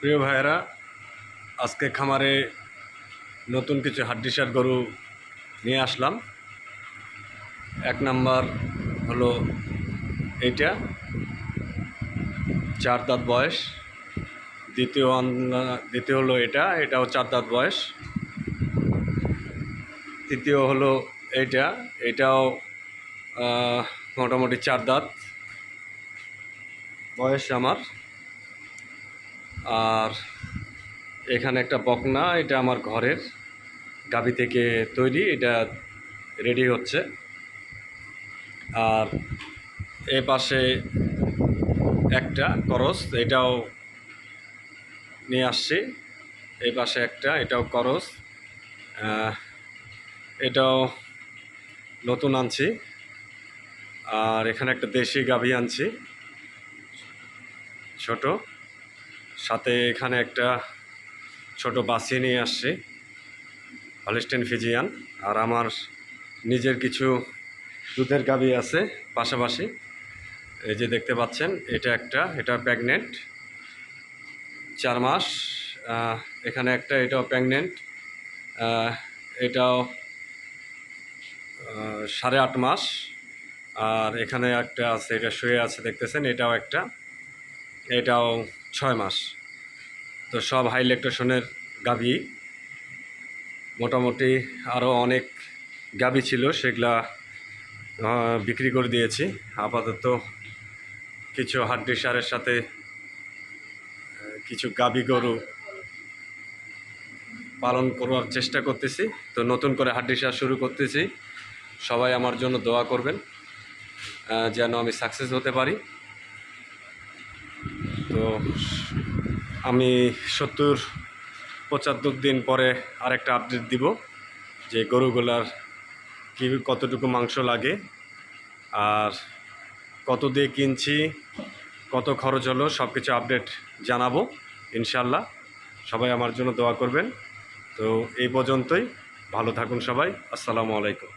প্রিয় ভাইয়েরা, আজকে খামারে নতুন কিছু হাড্ডিসার গরু নিয়ে আসলাম। এক নাম্বার হলো এইটা, 4 দাঁত বয়স। দ্বিতীয় হলো এটাও 4 দাঁত বয়স। তৃতীয় হলো এটাও মোটামুটি 4 দাঁত বয়স আমার। আর এখানে একটা বকনা, এটা আমার ঘরের গাভী থেকে তৈরি, এটা রেডি হচ্ছে। আর এ পাশে একটা করস, এটাও নিয়ে আসছি। এই পাশে একটা, এটাও করস, এটাও নতুন আনছি। আর এখানে একটা দেশি গাভী আনছি ছোট, সাথে এখানে একটা ছোট বাসি নিয়ে আসছি, হলস্টেইন ফ্রিজিয়ান। আর আমার নিজের কিছু দুধের গাভী আছে পাশাপাশি। এই যে দেখতে পাচ্ছেন, এটা প্রেগনেন্ট, 4 মাস। এখানে একটা, এটাও প্রেগনেন্ট, এটাও 8.5 মাস। আর এখানে একটা আছে, এটা শুয়ে আছে দেখতেছেন, এটাও 6 মাস। তো সব হাই ল্যাকটেশনের গাভী। মোটামুটি আরও অনেক গাভী ছিল, সেগুলা বিক্রি করে দিয়েছি। আপাতত কিছু হাড্ডিসারের সাথে কিছু গাভী গরু পালন করার চেষ্টা করতেছি। তো নতুন করে হাড্ডিসার শুরু করতেছি। সবাই আমার জন্য দোয়া করবেন যেন আমি সাকসেস হতে পারি। তো আমি 70-75 দিন পরে আরেকটা আপডেট দিব যে গরুগুলার কতটুকু মাংস লাগে, আর কত দিয়ে কিনছি, কত খরচ হলো, সব কিছু আপডেট জানাবো ইনশাল্লাহ। সবাই আমার জন্য দোয়া করবেন। তো এই পর্যন্তই, ভালো থাকুন সবাই। আসসালামু আলাইকুম।